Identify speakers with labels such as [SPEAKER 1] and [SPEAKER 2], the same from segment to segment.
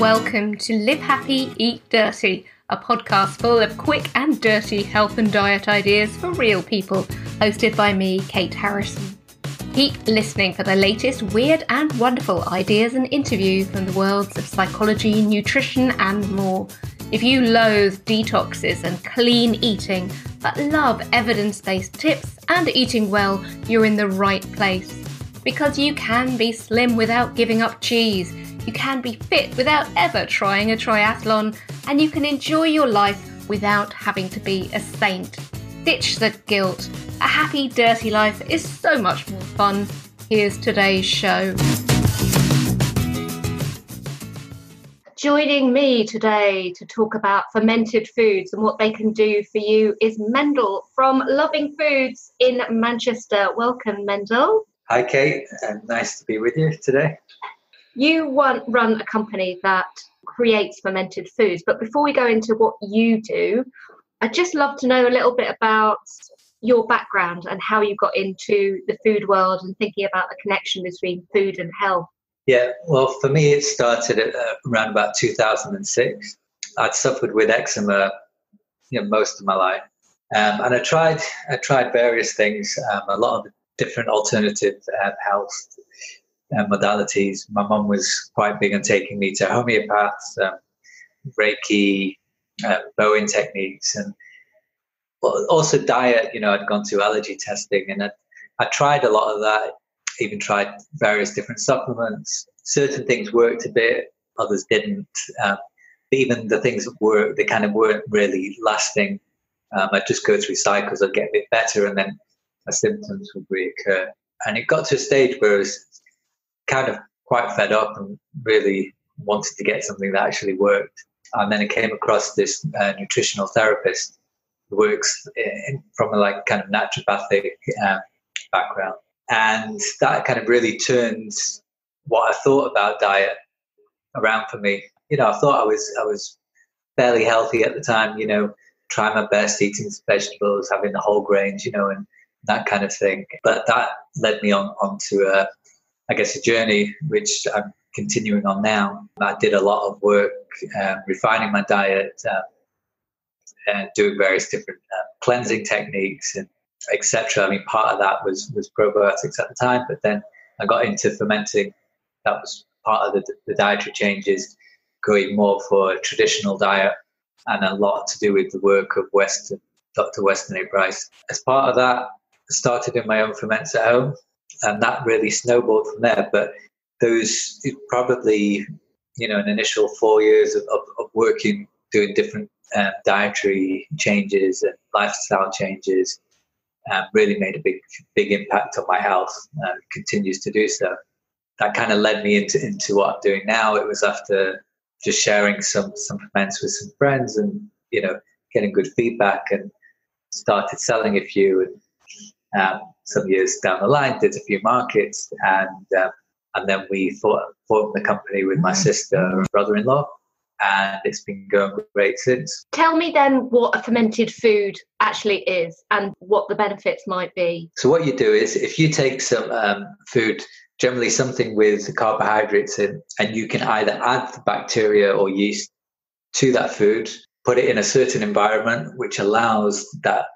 [SPEAKER 1] Welcome to Live Happy, Eat Dirty, a podcast full of quick and dirty health and diet ideas for real people, hosted by me, Kate Harrison. Keep listening for the latest weird and wonderful ideas and interviews from the worlds of psychology, nutrition and more. If you loathe detoxes and clean eating, but love evidence-based tips and eating well, you're in the right place. Because you can be slim without giving up cheese, you can be fit without ever trying a triathlon, and you can enjoy your life without having to be a saint. Ditch the guilt. A happy, dirty life is so much more fun. Here's today's show. Joining me today to talk about fermented foods and what they can do for you is Mendel from Loving Foods in Manchester. Welcome, Mendel.
[SPEAKER 2] Hi, Kate. Nice to be with you today.
[SPEAKER 1] You run a company that creates fermented foods, but before we go into what you do, I'd just love to know a little bit about your background and how you got into the food world and thinking about the connection between food and health.
[SPEAKER 2] Yeah, well, for me, it started at around about 2006. I'd suffered with eczema, most of my life, and I tried various things, a lot of different alternative health modalities. My mum was quite big on taking me to homeopaths, Reiki, Bowen techniques, and also diet. I'd gone through allergy testing, and I tried a lot of that. Even tried various different supplements. Certain things worked a bit, others didn't. But even the things that worked, they kind of weren't really lasting. I'd just go through cycles, I'd get a bit better, and then my symptoms would reoccur. And it got to a stage where I was kind of quite fed up and really wanted to get something that actually worked. And then I came across this nutritional therapist who works from a kind of naturopathic background. And that kind of really turned what I thought about diet around for me. I thought I was fairly healthy at the time, trying my best, eating vegetables, having the whole grains, and that kind of thing. But that led me onto a journey which I'm continuing on now. I did a lot of work refining my diet and doing various different cleansing techniques and etc. I mean, part of that was probiotics at the time, but then I got into fermenting. That was part of the dietary changes, going more for a traditional diet, and a lot to do with the work of Dr. Weston A. Price. As part of that, I started in my own ferments at home, and that really snowballed from there. But those probably, an initial 4 years of working, doing different dietary changes and lifestyle changes, really made a big impact on my health, and continues to do so. That kind of led me into what I'm doing now. It was after just sharing some ferments with some friends and, getting good feedback, and started selling a few. And some years down the line, did a few markets, and then we formed the company with my sister and brother-in-law. And it's been going great since.
[SPEAKER 1] Tell me then what a fermented food actually is and what the benefits might be.
[SPEAKER 2] So what you do is, if you take some food, generally something with carbohydrates in, and you can either add the bacteria or yeast to that food, put it in a certain environment which allows that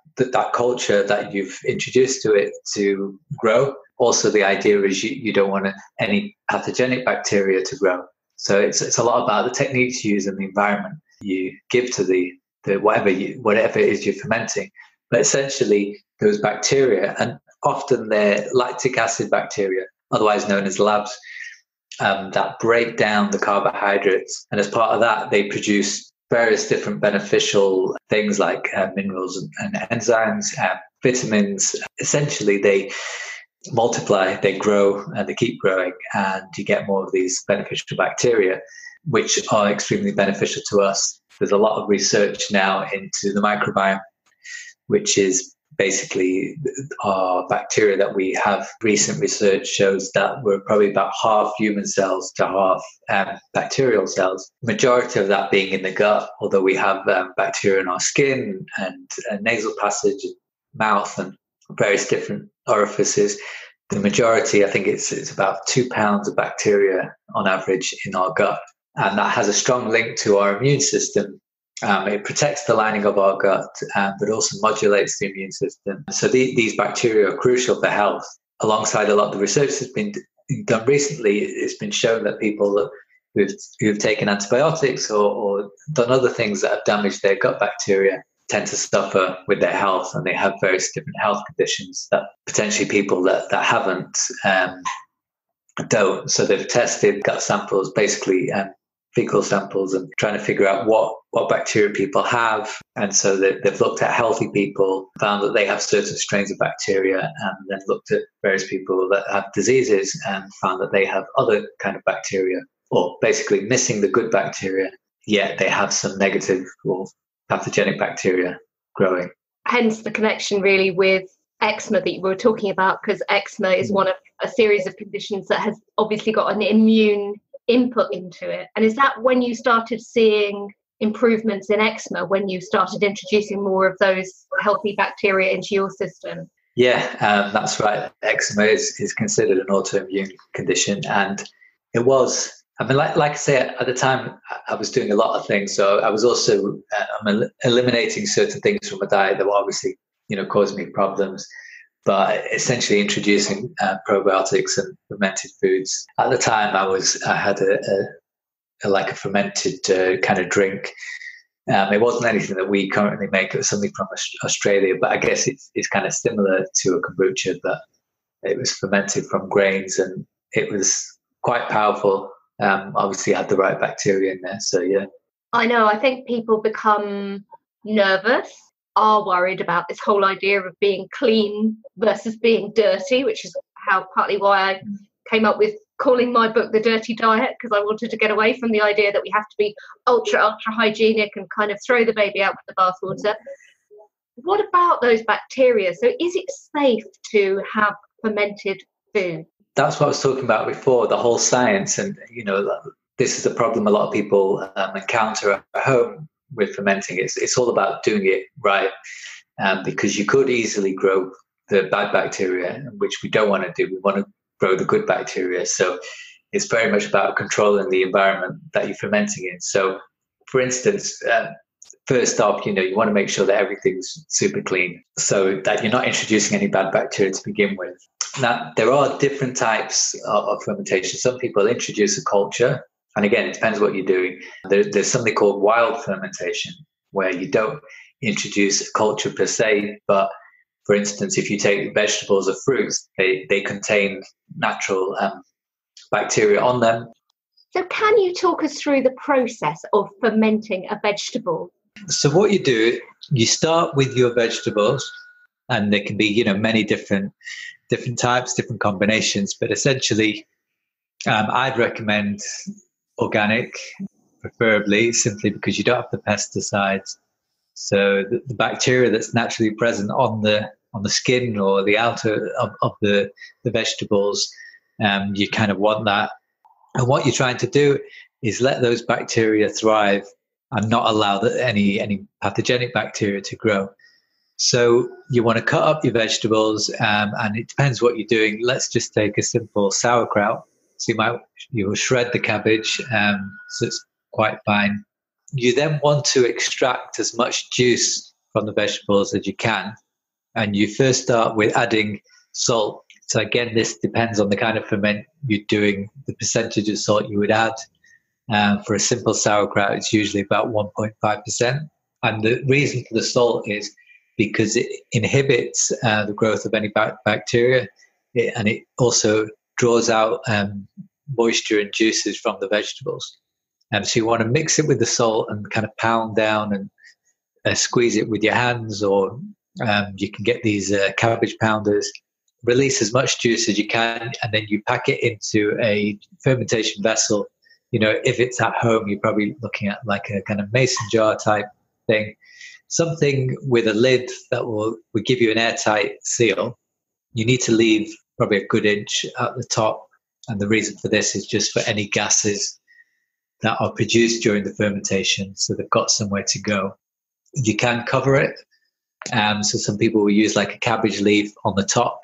[SPEAKER 2] culture that you've introduced to it to grow. Also, the idea is you don't want any pathogenic bacteria to grow. So it's a lot about the techniques you use and the environment you give to the whatever it is you're fermenting. But essentially, those bacteria, and often they're lactic acid bacteria, otherwise known as labs, that break down the carbohydrates. And as part of that, they produce various different beneficial things like minerals and enzymes, vitamins. Essentially, they multiply, they grow, and they keep growing, and you get more of these beneficial bacteria, which are extremely beneficial to us. There's a lot of research now into the microbiome, which is basically our bacteria that we have. Recent research shows that we're probably about half human cells to half bacterial cells. Majority of that being in the gut, although we have bacteria in our skin and nasal passage, mouth, and various different orifices. The majority, I think it's about 2 pounds of bacteria on average in our gut. and that has a strong link to our immune system. It protects the lining of our gut, but also modulates the immune system. So these bacteria are crucial for health. Alongside a lot of the research that's been done recently, it's been shown that people who've taken antibiotics or done other things that have damaged their gut bacteria tend to suffer with their health, and they have various different health conditions that potentially people that haven't don't. So they've tested gut samples, basically fecal samples, and trying to figure out what bacteria people have. And so they've looked at healthy people, found that they have certain strains of bacteria, and then looked at various people that have diseases and found that they have other kind of bacteria, or basically missing the good bacteria, yet they have some negative or pathogenic bacteria growing.
[SPEAKER 1] Hence the connection really with eczema that you were talking about, because eczema is one of a series of conditions that has obviously got an immune input into it. And is that when you started seeing improvements in eczema, when you started introducing more of those healthy bacteria into your system?
[SPEAKER 2] Yeah, that's right. Eczema is considered an autoimmune condition, and it was. I mean, like I say, at the time, I was doing a lot of things. So I was also eliminating certain things from my diet that were obviously, causing me problems, but essentially introducing probiotics and fermented foods. At the time, I had a fermented kind of drink. It wasn't anything that we currently make. It was something from Australia, but I guess it's kind of similar to a kombucha, but it was fermented from grains, and it was quite powerful. Obviously had the right bacteria in there, so yeah.
[SPEAKER 1] I know, I think people become nervous, are worried about this whole idea of being clean versus being dirty, which is partly why I came up with calling my book The Dirty Diet, because I wanted to get away from the idea that we have to be ultra hygienic and kind of throw the baby out with the bathwater. What about those bacteria? So is it safe to have fermented food?
[SPEAKER 2] That's what I was talking about before, the whole science. And, this is a problem a lot of people encounter at home with fermenting. It's all about doing it right, because you could easily grow the bad bacteria, which we don't want to do. We want to grow the good bacteria. So it's very much about controlling the environment that you're fermenting in. So, for instance, first off, you want to make sure that everything's super clean so that you're not introducing any bad bacteria to begin with. Now, there are different types of fermentation. Some people introduce a culture, and again, it depends what you're doing. There's something called wild fermentation, where you don't introduce a culture per se, but for instance, if you take vegetables or fruits, they contain natural bacteria on them.
[SPEAKER 1] So can you talk us through the process of fermenting a vegetable?
[SPEAKER 2] So what you do, you start with your vegetables, and there can be, many different types, different combinations, but essentially I'd recommend organic, preferably, simply because you don't have the pesticides. So the bacteria that's naturally present on the skin or the outer of the vegetables, you kind of want that. And what you're trying to do is let those bacteria thrive and not allow any pathogenic bacteria to grow. So you want to cut up your vegetables, and it depends what you're doing. Let's just take a simple sauerkraut. So you will shred the cabbage, so it's quite fine. You then want to extract as much juice from the vegetables as you can, and you first start with adding salt. So again, this depends on the kind of ferment you're doing, the percentage of salt you would add. For a simple sauerkraut, it's usually about 1.5%. And the reason for the salt is because it inhibits the growth of any bacteria, and it also draws out moisture and juices from the vegetables. So you want to mix it with the salt and kind of pound down and squeeze it with your hands, or you can get these cabbage pounders. Release as much juice as you can, and then you pack it into a fermentation vessel. If it's at home, you're probably looking at like a kind of mason jar type thing. Something with a lid that will give you an airtight seal. You need to leave probably a good inch at the top. And the reason for this is just for any gases that are produced during the fermentation, so they've got somewhere to go. You can cover it. So some people will use like a cabbage leaf on the top.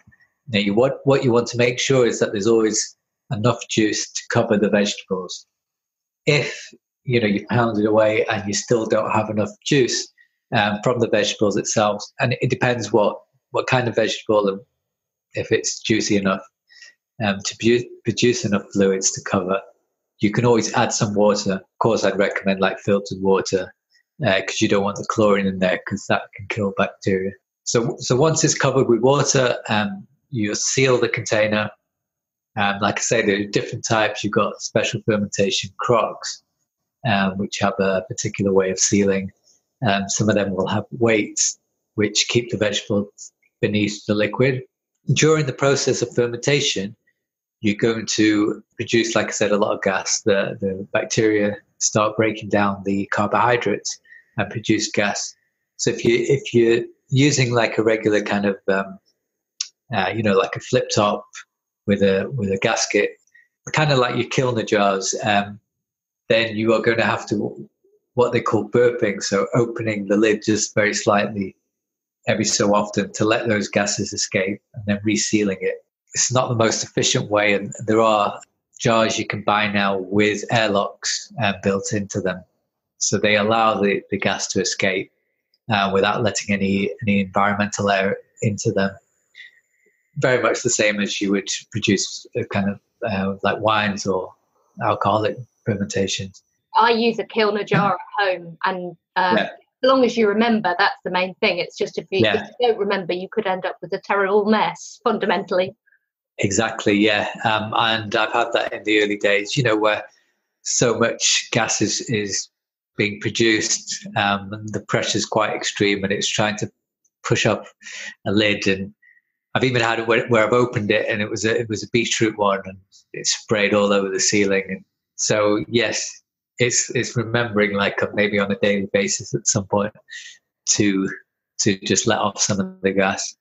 [SPEAKER 2] Now, what you want to make sure is that there's always enough juice to cover the vegetables. if you pound it away and you still don't have enough juice from the vegetables itself, and it depends what kind of vegetable, and if it's juicy enough to produce enough fluids to cover, you can always add some water. Of course, I'd recommend like filtered water because you don't want the chlorine in there because that can kill bacteria. So once it's covered with water, you seal the container. Like I say, there are different types. You've got special fermentation crocks, which have a particular way of sealing. Some of them will have weights which keep the vegetables beneath the liquid. During the process of fermentation, you're going to produce, like I said, a lot of gas. The bacteria start breaking down the carbohydrates and produce gas. So if you're using like a regular kind of, like a flip top with a gasket, kind of like your Kilner jars, then you are going to have to what they call burping, so opening the lid just very slightly every so often to let those gases escape and then resealing it. It's not the most efficient way, and there are jars you can buy now with airlocks built into them, so they allow the gas to escape without letting any environmental air into them. Very much the same as you would produce a kind of like wines or alcoholic fermentations.
[SPEAKER 1] I use a Kilner jar at home, and as long as you remember, that's the main thing. It's just if you don't remember, you could end up with a terrible mess, fundamentally.
[SPEAKER 2] Exactly, yeah. And I've had that in the early days, where so much gas is being produced, and the pressure's quite extreme, and it's trying to push up a lid. And I've even had it where I've opened it, and it was a beetroot one, and it sprayed all over the ceiling. And so, yes, it's remembering, like maybe on a daily basis at some point, to just let off some of the gas.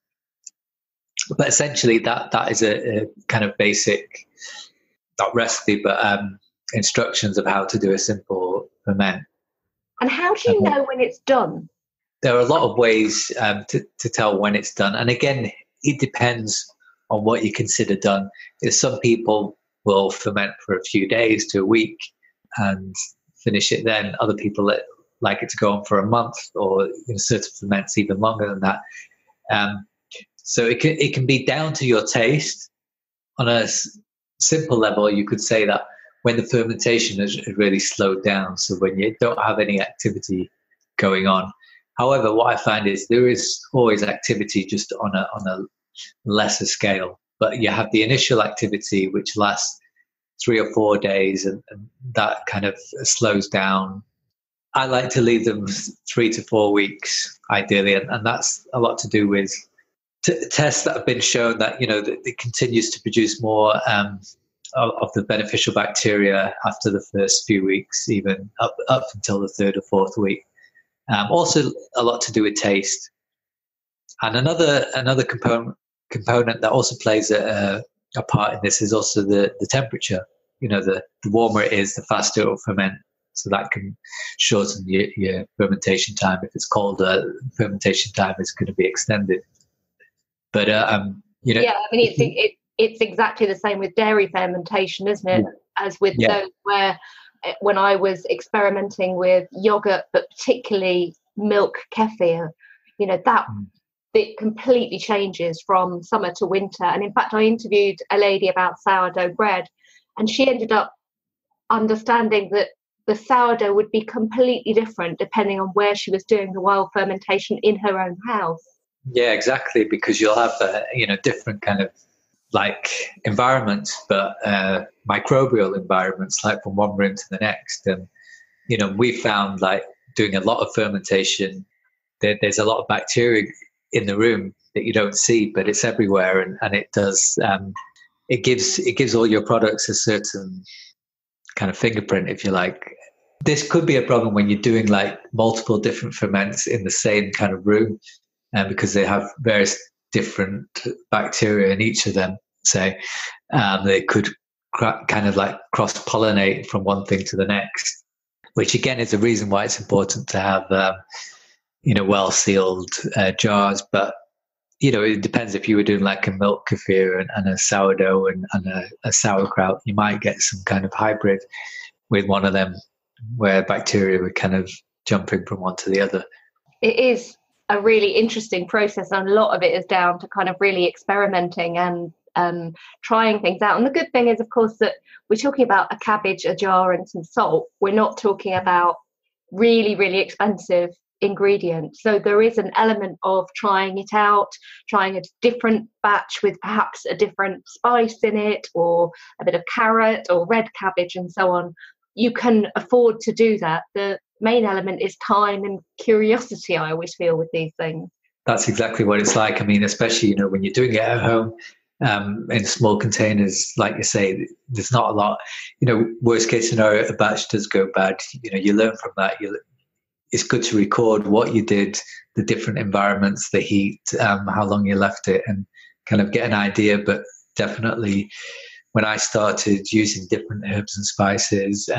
[SPEAKER 2] But essentially, that is a kind of basic, not recipe, but instructions of how to do a simple ferment.
[SPEAKER 1] And how do you know when it's done?
[SPEAKER 2] There are a lot of ways to tell when it's done. And again, it depends on what you consider done. Some people will ferment for a few days to a week and finish it then. Other people like it to go on for a month, or certain ferments even longer than that. So it can be down to your taste. On a simple level, you could say that when the fermentation has really slowed down, so when you don't have any activity going on. However, what I find is there is always activity, just on a lesser scale. But you have the initial activity, which lasts 3 or 4 days, and that kind of slows down. I like to leave them 3 to 4 weeks, ideally, and that's a lot to do with tests that have been shown that that it continues to produce more of the beneficial bacteria after the first few weeks, even up until the 3rd or 4th week. Also, a lot to do with taste, and another component that also plays a part in this is also the temperature. The warmer it is, the faster it will ferment. So that can shorten your fermentation time. If it's colder, fermentation time is going to be extended. But
[SPEAKER 1] it's exactly the same with dairy fermentation, isn't it? As with those where, when I was experimenting with yogurt, but particularly milk kefir, it completely changes from summer to winter. And in fact, I interviewed a lady about sourdough bread, and she ended up understanding that the sourdough would be completely different depending on where she was doing the wild fermentation in her own house.
[SPEAKER 2] Yeah, exactly, because you'll have different kind of like environments, but microbial environments, like from one room to the next. And we found, like, doing a lot of fermentation, there's a lot of bacteria in the room that you don't see, but it's everywhere, and it does it gives all your products a certain kind of fingerprint, if you like. This could be a problem when you're doing like multiple different ferments in the same kind of room, because they have various different bacteria in each of them. Say they could kind of like cross-pollinate from one thing to the next, which again is the reason why it's important to have well-sealed jars. But it depends. If you were doing like a milk kefir and a sourdough and a sauerkraut, you might get some kind of hybrid. with one of them, where bacteria were kind of jumping from one to the other.
[SPEAKER 1] It is a really interesting process, and a lot of it is down to kind of really experimenting and trying things out. And the good thing is, of course, that we're talking about a cabbage, a jar, and some salt. We're not talking about really, really expensive ingredients. So there is an element of trying it out, trying a different batch with perhaps a different spice in it, or a bit of carrot or red cabbage and so on. You can afford to do that. The main element is time and curiosity, I always feel, with these things.
[SPEAKER 2] That's exactly what it's like. I mean, especially, when you're doing it at home, in small containers, like you say, there's not a lot, worst case scenario, a batch does go bad. You learn from that. It's good to record what you did, the different environments, the heat, how long you left it, and kind of get an idea. But definitely when I started using different herbs and spices,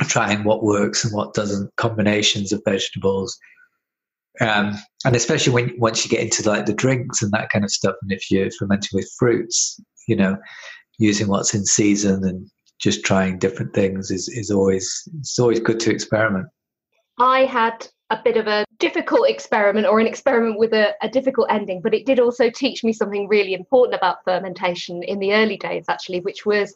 [SPEAKER 2] trying what works and what doesn't, combinations of vegetables, and especially once you get into like the drinks and that kind of stuff, and if you're fermenting with fruits, using what's in season and just trying different things is always good to experiment.
[SPEAKER 1] I had a bit of a difficult experiment, or an experiment with a difficult ending, but it did also teach me something really important about fermentation in the early days, actually, which was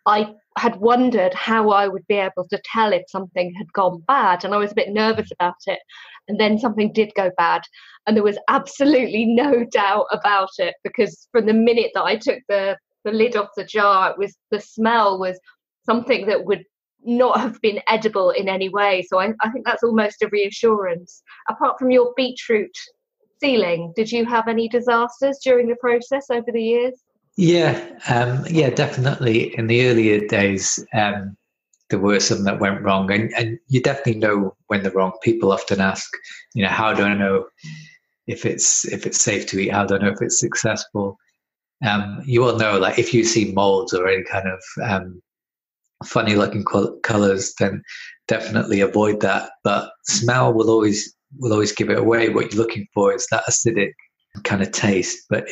[SPEAKER 1] I had wondered how I would be able to tell if something had gone bad, and I was a bit nervous about it. And then something did go bad, and there was absolutely no doubt about it, because from the minute that I took the lid off the jar, the smell was something that would not have been edible in any way. So I think that's almost a reassurance. Apart from your beetroot sealing, did you have any disasters during the process over the years?
[SPEAKER 2] Yeah, definitely. In the earlier days, there were some that went wrong, and you definitely know when they're wrong. People often ask, how do I know if it's safe to eat? How do I know if it's successful? You all know, like if you see molds or any kind of funny looking colors, then definitely avoid that. But smell will always give it away. What you're looking for is that acidic kind of taste. But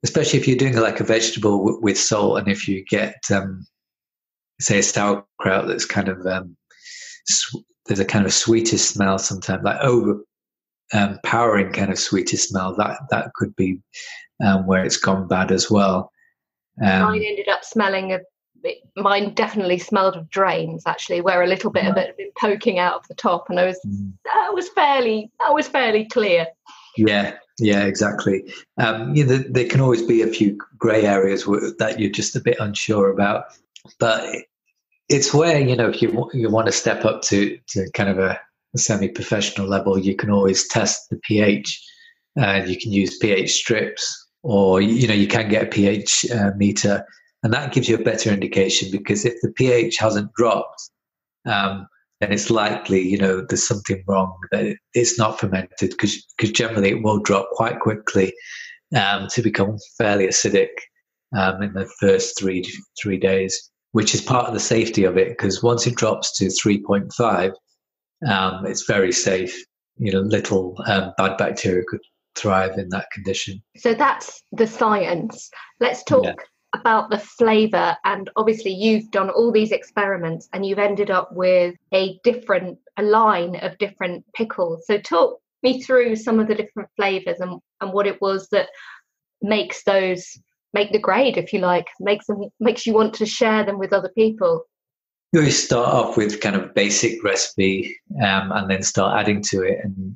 [SPEAKER 2] especially if you're doing like a vegetable with salt, and if you get say a sauerkraut that's kind of there's a kind of sweetish smell sometimes, like powering kind of sweetish smell, that could be where it's gone bad as well.
[SPEAKER 1] Mine ended up smelling mine definitely smelled of drains, actually, where a little bit of it had been poking out of the top, and that was fairly clear. Yeah, exactly.
[SPEAKER 2] There can always be a few grey areas that you're just a bit unsure about, but it's where, if you want to step up to kind of a semi-professional level, you can always test the pH, and you can use pH strips, or you can get a pH meter, and that gives you a better indication, because if the pH hasn't dropped, then it's likely, there's something wrong, that it's not fermented, because generally it will drop quite quickly to become fairly acidic in the first three days, which is part of the safety of it, because once it drops to 3.5, it's very safe. Little bad bacteria could thrive in that condition. So
[SPEAKER 1] that's the science. Let's talk about the flavour. And obviously you've done all these experiments, and you've ended up with a line of different pickles. So talk me through some of the different flavours and what it was that makes the grade, if you like, makes you want to share them with other people.
[SPEAKER 2] You always start off with kind of basic recipe, and then start adding to it. And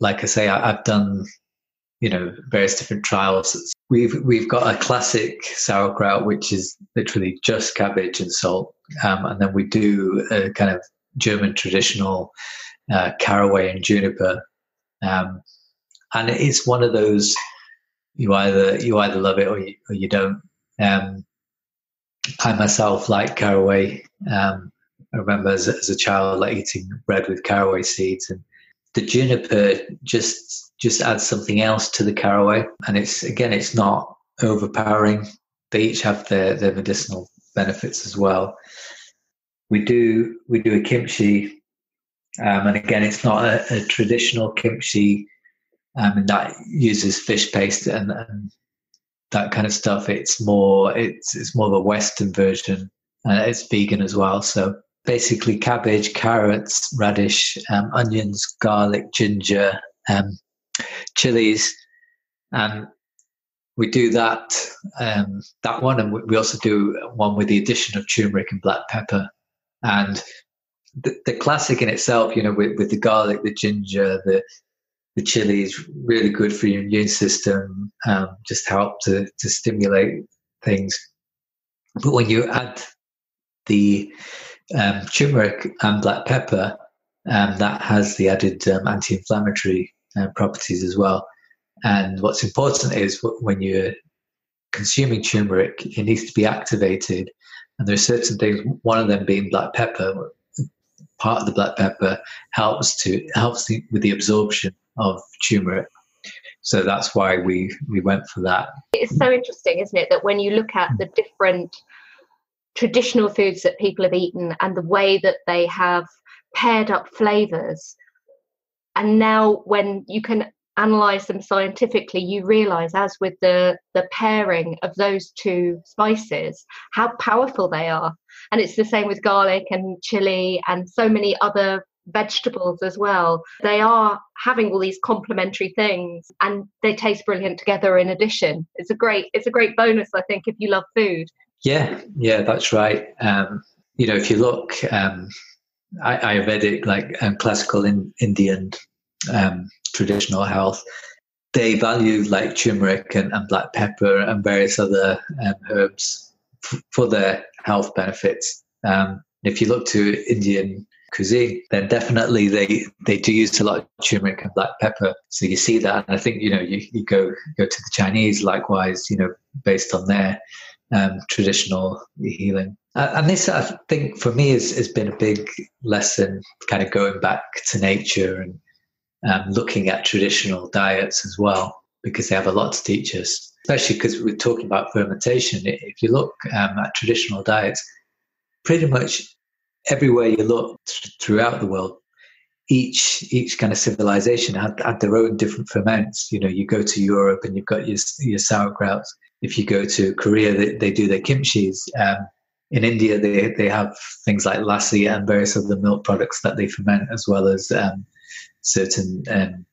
[SPEAKER 2] like I say, I've done various different trials. We've got a classic sauerkraut, which is literally just cabbage and salt, and then we do a kind of German traditional caraway and juniper, and it's one of those you either love it or you don't. I myself like caraway. I remember as a child like eating bread with caraway seeds, and the juniper just adds something else to the caraway, and it's not overpowering. They each have their medicinal benefits as well. We do a kimchi, and again, it's not a traditional kimchi, and that uses fish paste and that kind of stuff. It's more of a Western version, It's vegan as well. So basically cabbage, carrots, radish, onions, garlic, ginger, chilies, and we do that one, and we also do one with the addition of turmeric and black pepper. And the classic in itself, with the garlic, the ginger, the chili is really good for your immune system, just help to stimulate things. But when you add the turmeric and black pepper, that has the added anti-inflammatory properties as well. And what's important is when you're consuming turmeric, it needs to be activated. And there are certain things, one of them being black pepper. Part of the black pepper helps with the absorption of turmeric. So that's why we went for that.
[SPEAKER 1] It's so interesting, isn't it, that when you look at the different traditional foods that people have eaten and the way that they have paired up flavors, and now when you can analyze them scientifically, you realize, as with the pairing of those two spices, how powerful they are. And it's the same with garlic and chili and so many other vegetables as well. They are having all these complementary things, and they taste brilliant together in addition. It's a great bonus, I think, if you love food.
[SPEAKER 2] Yeah, that's right. If you look, Ayurvedic, like classical Indian traditional health, they value like turmeric and black pepper and various other herbs for their health benefits. If you look to Indian cuisine, then definitely they do use a lot of turmeric and black pepper. So you see that, and I think you go to the Chinese likewise, based on their traditional healing. And this, I think, for me has been a big lesson, kind of going back to nature and looking at traditional diets as well, because they have a lot to teach us, especially because we're talking about fermentation. If you look at traditional diets, pretty much everywhere you look throughout the world, each kind of civilization had their own different ferments. You go to Europe and you've got your sauerkraut. If you go to Korea, they do their kimchis. In India, they have things like lassi and various other milk products that they ferment, as well as certain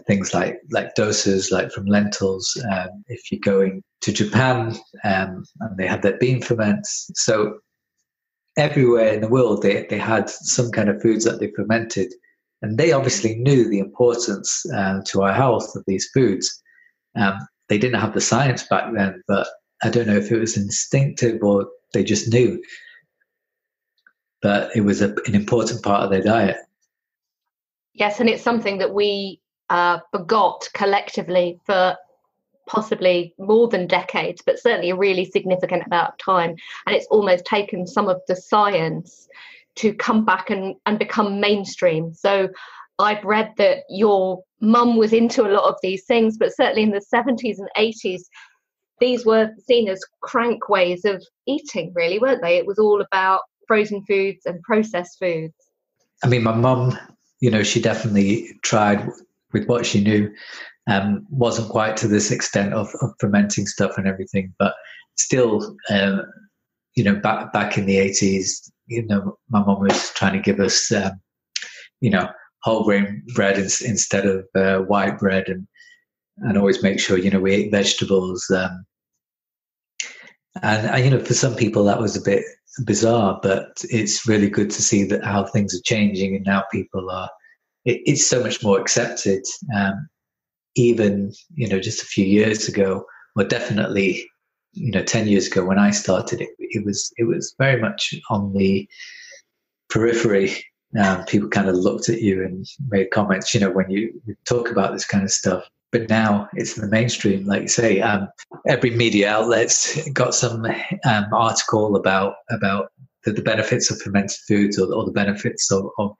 [SPEAKER 2] things like dosas, like from lentils. If you're going to Japan, and they have their bean ferments. So everywhere in the world, they had some kind of foods that they fermented, and they obviously knew the importance to our health of these foods. They didn't have the science back then, but I don't know if it was instinctive or they just knew. But it was an important part of their diet.
[SPEAKER 1] Yes, and it's something that we forgot collectively for possibly more than decades, but certainly a really significant amount of time. And it's almost taken some of the science to come back and become mainstream. So I've read that your mum was into a lot of these things, but certainly in the 70s and 80s, these were seen as crank ways of eating, really, weren't they? It was all about frozen foods and processed foods.
[SPEAKER 2] I mean, my mum, she definitely tried with what she knew. Wasn't quite to this extent of fermenting stuff and everything, but still, back in the 80s, my mum was trying to give us, whole grain bread instead of white bread, and always make sure, we ate vegetables. And for some people that was a bit bizarre, but it's really good to see that how things are changing, and now people are, it's so much more accepted. Even, just a few years ago, or definitely, 10 years ago when I started, it was very much on the periphery. People kind of looked at you and made comments, when you talk about this kind of stuff. But now it's in the mainstream, like you say. Every media outlet's got some article about the benefits of fermented foods, or the benefits of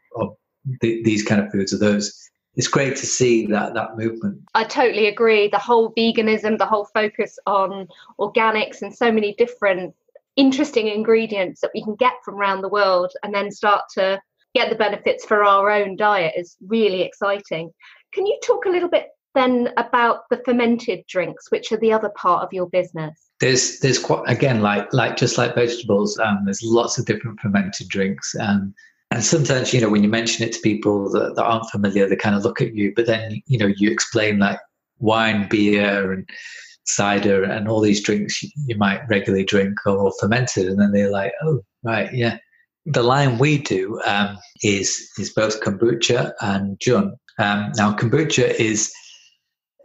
[SPEAKER 2] these kind of foods, or those. It's great to see that movement.
[SPEAKER 1] I totally agree. The whole veganism, the whole focus on organics and so many different interesting ingredients that we can get from around the world, and then start to get the benefits for our own diet, is really exciting. Can you talk a little bit then about the fermented drinks, which are the other part of your business?
[SPEAKER 2] There's quite, again, like just like vegetables, there's lots of different fermented drinks. And sometimes, when you mention it to people that aren't familiar, they kind of look at you, but then, you explain like wine, beer and cider and all these drinks you might regularly drink are all fermented. And then they're like, oh, right, yeah. The line we do is both kombucha and jun. Now, kombucha is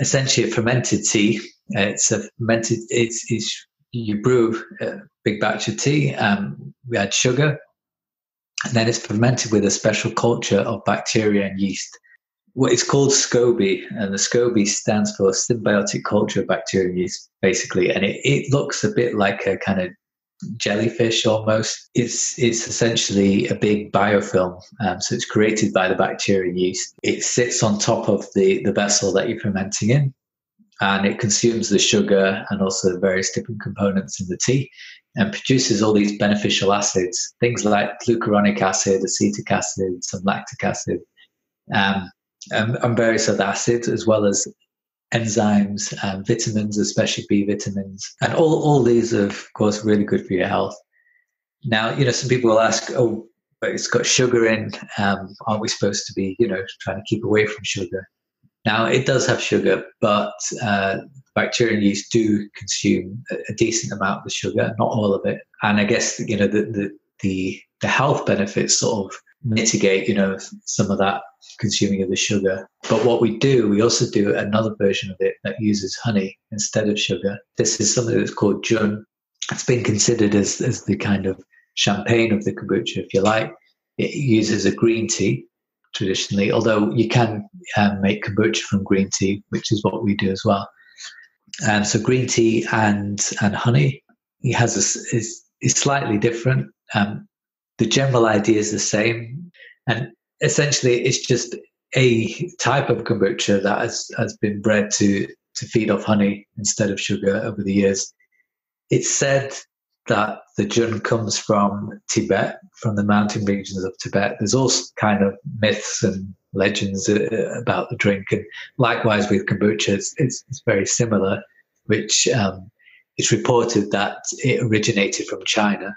[SPEAKER 2] essentially a fermented tea. It's a fermented. It's you brew a big batch of tea. We add sugar, and then it's fermented with a special culture of bacteria and yeast. What it's called SCOBY, and the SCOBY stands for symbiotic culture of bacteria and yeast, basically. And it looks a bit like a kind of jellyfish almost. It's essentially a big biofilm, so it's created by the bacteria and yeast. It sits on top of the vessel that you're fermenting in, and it consumes the sugar and also the various different components in the tea and produces all these beneficial acids, things like glucuronic acid, acetic acid, some lactic acid, and various other acids, as well as enzymes and vitamins, especially B vitamins. And all these are, of course, really good for your health. Now, some people will ask, oh, but it's got sugar in. Aren't we supposed to be, trying to keep away from sugar? Now, it does have sugar, but bacteria and yeast do consume a decent amount of the sugar, not all of it. And I guess, the health benefits sort of mitigate, some of that consuming of the sugar. But what we also do another version of it that uses honey instead of sugar. This is something that's called jun. It's been considered as the kind of champagne of the kombucha, if you like. It uses a green tea traditionally, although you can make kombucha from green tea, which is what we do as well. So green tea and honey, it has is slightly different. The general idea is the same, and essentially it's just a type of kombucha that has been bred to feed off honey instead of sugar over the years. It's said that the jun comes from Tibet, from the mountain regions of Tibet. There's all kind of myths and legends about the drink, and likewise with kombucha, it's very similar, which it's reported that it originated from China,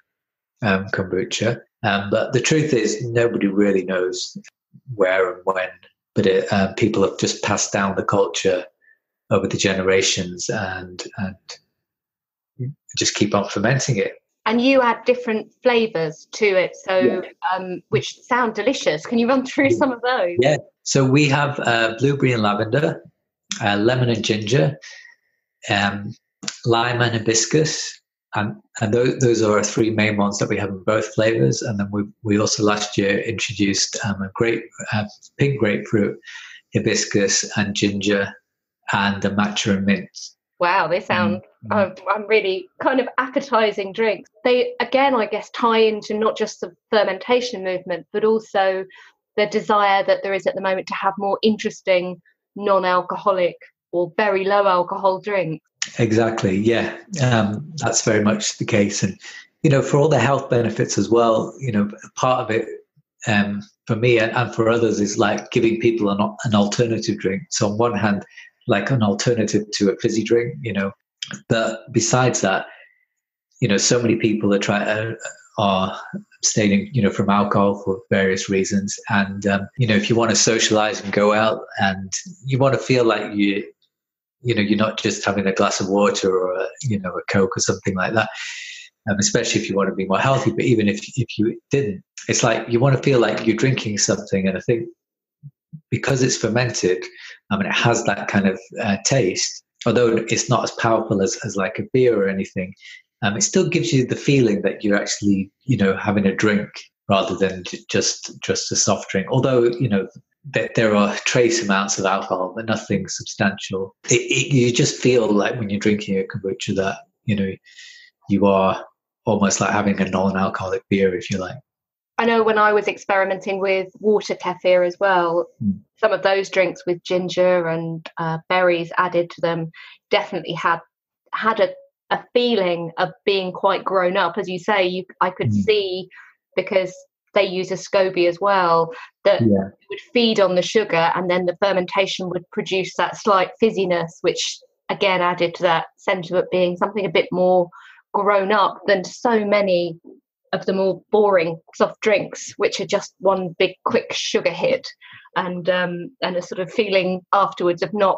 [SPEAKER 2] kombucha. But the truth is, nobody really knows where and when. But people have just passed down the culture over the generations and just keep on fermenting it.
[SPEAKER 1] And you add different flavours to it, so which sound delicious. Can you run through some of those?
[SPEAKER 2] Yeah. So we have blueberry and lavender, lemon and ginger, lime and hibiscus. And those are our three main ones that we have in both flavors. And then we also last year introduced a pink grapefruit, hibiscus and ginger, and a matcha and mint.
[SPEAKER 1] Wow, they sound I'm really kind of appetizing drinks. They, again, I guess, tie into not just the fermentation movement, but also the desire that there is at the moment to have more interesting non-alcoholic or very low alcohol drinks.
[SPEAKER 2] Exactly, yeah. That's very much the case. And, for all the health benefits as well, part of it for me and for others is like giving people an alternative drink. So on one hand, like an alternative to a fizzy drink, but besides that, so many people are abstaining, from alcohol for various reasons. And, if you want to socialize and go out and you want to feel like you're not just having a glass of water or a Coke or something like that, especially if you want to be more healthy. But even if you didn't, it's like you want to feel like you're drinking something. And I think because it's fermented, it has that kind of taste, although it's not as powerful as like a beer or anything. It still gives you the feeling that you're actually, having a drink rather than just a soft drink. Although, there are trace amounts of alcohol, but nothing substantial. You just feel like when you're drinking a kombucha that, you are almost like having a non-alcoholic beer, if you like.
[SPEAKER 1] I know when I was experimenting with water kefir as well, some of those drinks with ginger and berries added to them definitely had a feeling of being quite grown up. As you say, I could see, because they use a SCOBY as well, that would feed on the sugar, and then the fermentation would produce that slight fizziness, which again added to that sense of it being something a bit more grown up than so many of the more boring soft drinks, which are just one big quick sugar hit, and a sort of feeling afterwards of not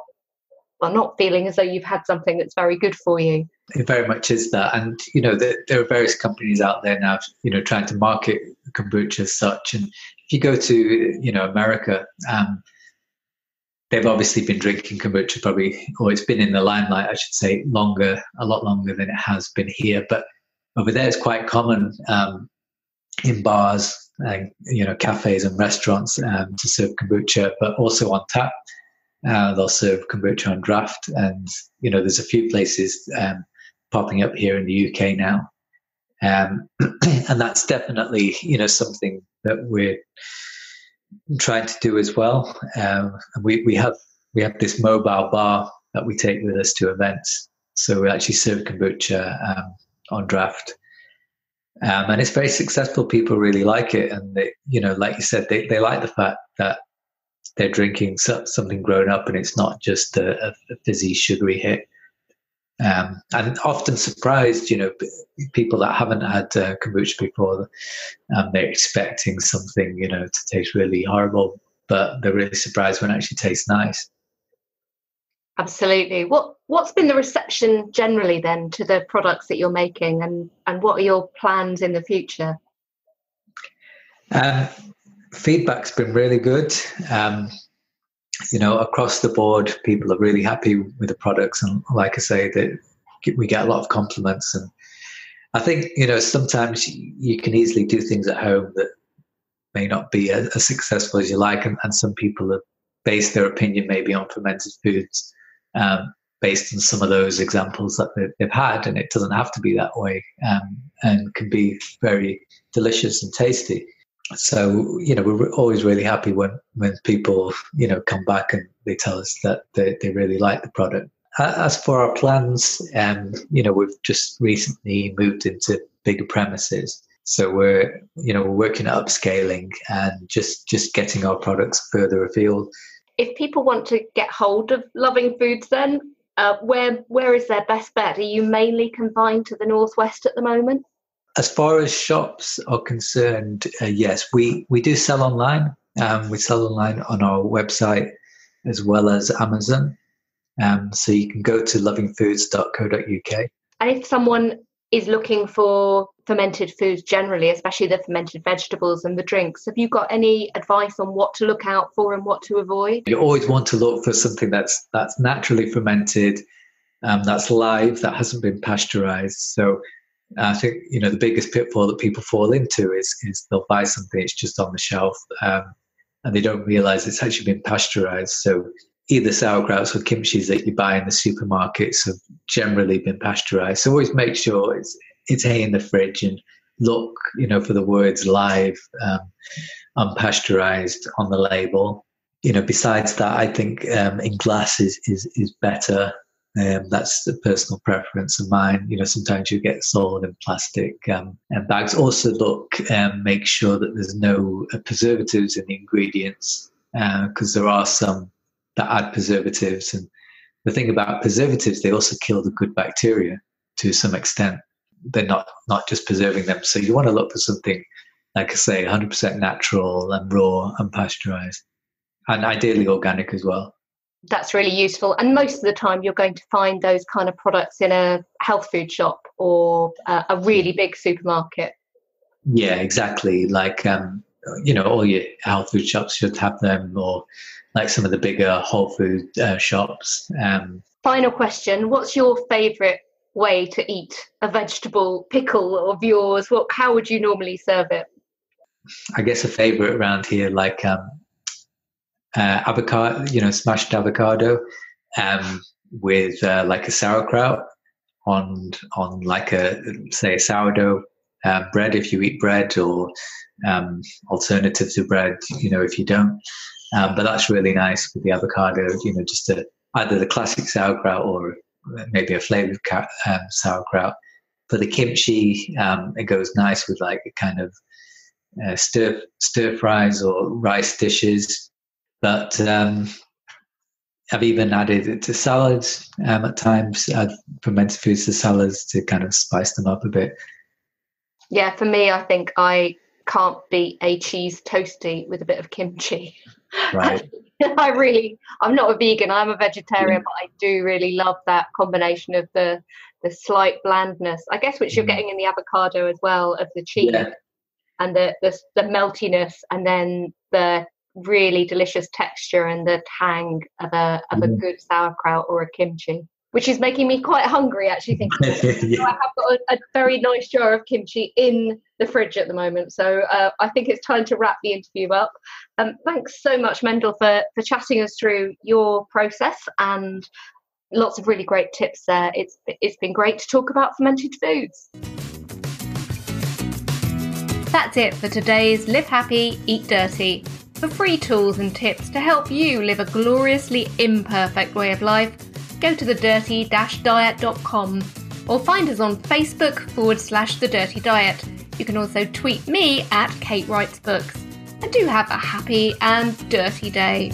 [SPEAKER 1] feeling as though you've had something that's very good for you.
[SPEAKER 2] It very much is that. And, there are various companies out there now, trying to market kombucha as such. And if you go to, America, they've obviously been drinking kombucha probably, or it's been in the limelight, I should say, a lot longer than it has been here. But over there, it's quite common in bars and, cafes and restaurants to serve kombucha, but also on tap. They'll serve kombucha on draft, and there's a few places popping up here in the UK now, and that's definitely something that we're trying to do as well. And we have this mobile bar that we take with us to events, so we actually serve kombucha on draft, and it's very successful. People really like it, and they, like you said, they like the fact that they're drinking something grown up, and it's not just a fizzy, sugary hit. And often surprised, people that haven't had kombucha before, they're expecting something, to taste really horrible, but they're really surprised when it actually tastes nice.
[SPEAKER 1] Absolutely. What's been the reception generally then to the products that you're making, and what are your plans in the future?
[SPEAKER 2] Feedback's been really good. Across the board, people are really happy with the products, and like I say, we get a lot of compliments. And I think sometimes you can easily do things at home that may not be as successful as you like, and some people have based their opinion maybe on fermented foods based on some of those examples that they've had, and it doesn't have to be that way, and can be very delicious and tasty. So, we're always really happy when people, come back and they tell us that they really like the product. As for our plans, we've just recently moved into bigger premises. So we're working at upscaling and just getting our products further afield.
[SPEAKER 1] If people want to get hold of Loving Foods, then where is their best bet? Are you mainly confined to the Northwest at the moment?
[SPEAKER 2] As far as shops are concerned, yes, we do sell online. We sell online on our website as well as Amazon. So you can go to lovingfoods.co.uk.
[SPEAKER 1] And if someone is looking for fermented foods generally, especially the fermented vegetables and the drinks, have you got any advice on what to look out for and what to avoid?
[SPEAKER 2] You always want to look for something that's naturally fermented, that's live, that hasn't been pasteurized. So I think, the biggest pitfall that people fall into is they'll buy something, it's just on the shelf, and they don't realize it's actually been pasteurized. So either sauerkrauts or kimchis that you buy in the supermarkets have generally been pasteurized. So always make sure it's in the fridge, and look, for the words live, unpasteurized on the label. Besides that, I think in glass is better. That's the personal preference of mine. Sometimes you get sold in plastic and bags. Also look and make sure that there's no preservatives in the ingredients, because there are some that add preservatives. And the thing about preservatives, they also kill the good bacteria to some extent. They're not just preserving them. So you want to look for something, like I say, 100% natural and raw, unpasteurized, and ideally organic as well.
[SPEAKER 1] That's really useful. And most of the time you're going to find those kind of products in a health food shop or a really big supermarket.
[SPEAKER 2] Yeah, exactly. Like, all your health food shops should have them, or like some of the bigger whole food shops.
[SPEAKER 1] Final question. What's your favourite way to eat a vegetable pickle of yours? How would you normally serve it?
[SPEAKER 2] I guess a favourite around here, like avocado, smashed avocado, with like a sauerkraut on like a sourdough bread if you eat bread, or alternative to bread, if you don't. But that's really nice with the avocado, just either the classic sauerkraut or maybe a flavored sauerkraut. For the kimchi, it goes nice with like a kind of stir fries or rice dishes. But I've even added it to salads at times. Add fermented foods to salads to kind of spice them up a bit.
[SPEAKER 1] Yeah, for me, I think I can't beat a cheese toastie with a bit of kimchi.
[SPEAKER 2] Right.
[SPEAKER 1] I'm not a vegan, I'm a vegetarian, but I do really love that combination of the slight blandness, I guess, which you're getting in the avocado as well, of the cheese, and the meltiness, and then the really delicious texture and the tang of a good sauerkraut or a kimchi, which is making me quite hungry, actually, thinking So I have got a very nice jar of kimchi in the fridge at the moment. So I think it's time to wrap the interview up. Thanks so much, Mendel, for chatting us through your process and lots of really great tips there. It's been great to talk about fermented foods. That's it for today's Live Happy, Eat Dirty. For free tools and tips to help you live a gloriously imperfect way of life, go to thedirty-diet.com or find us on Facebook /The Dirty Diet. You can also tweet me at Kate Writes Books. And do have a happy and dirty day.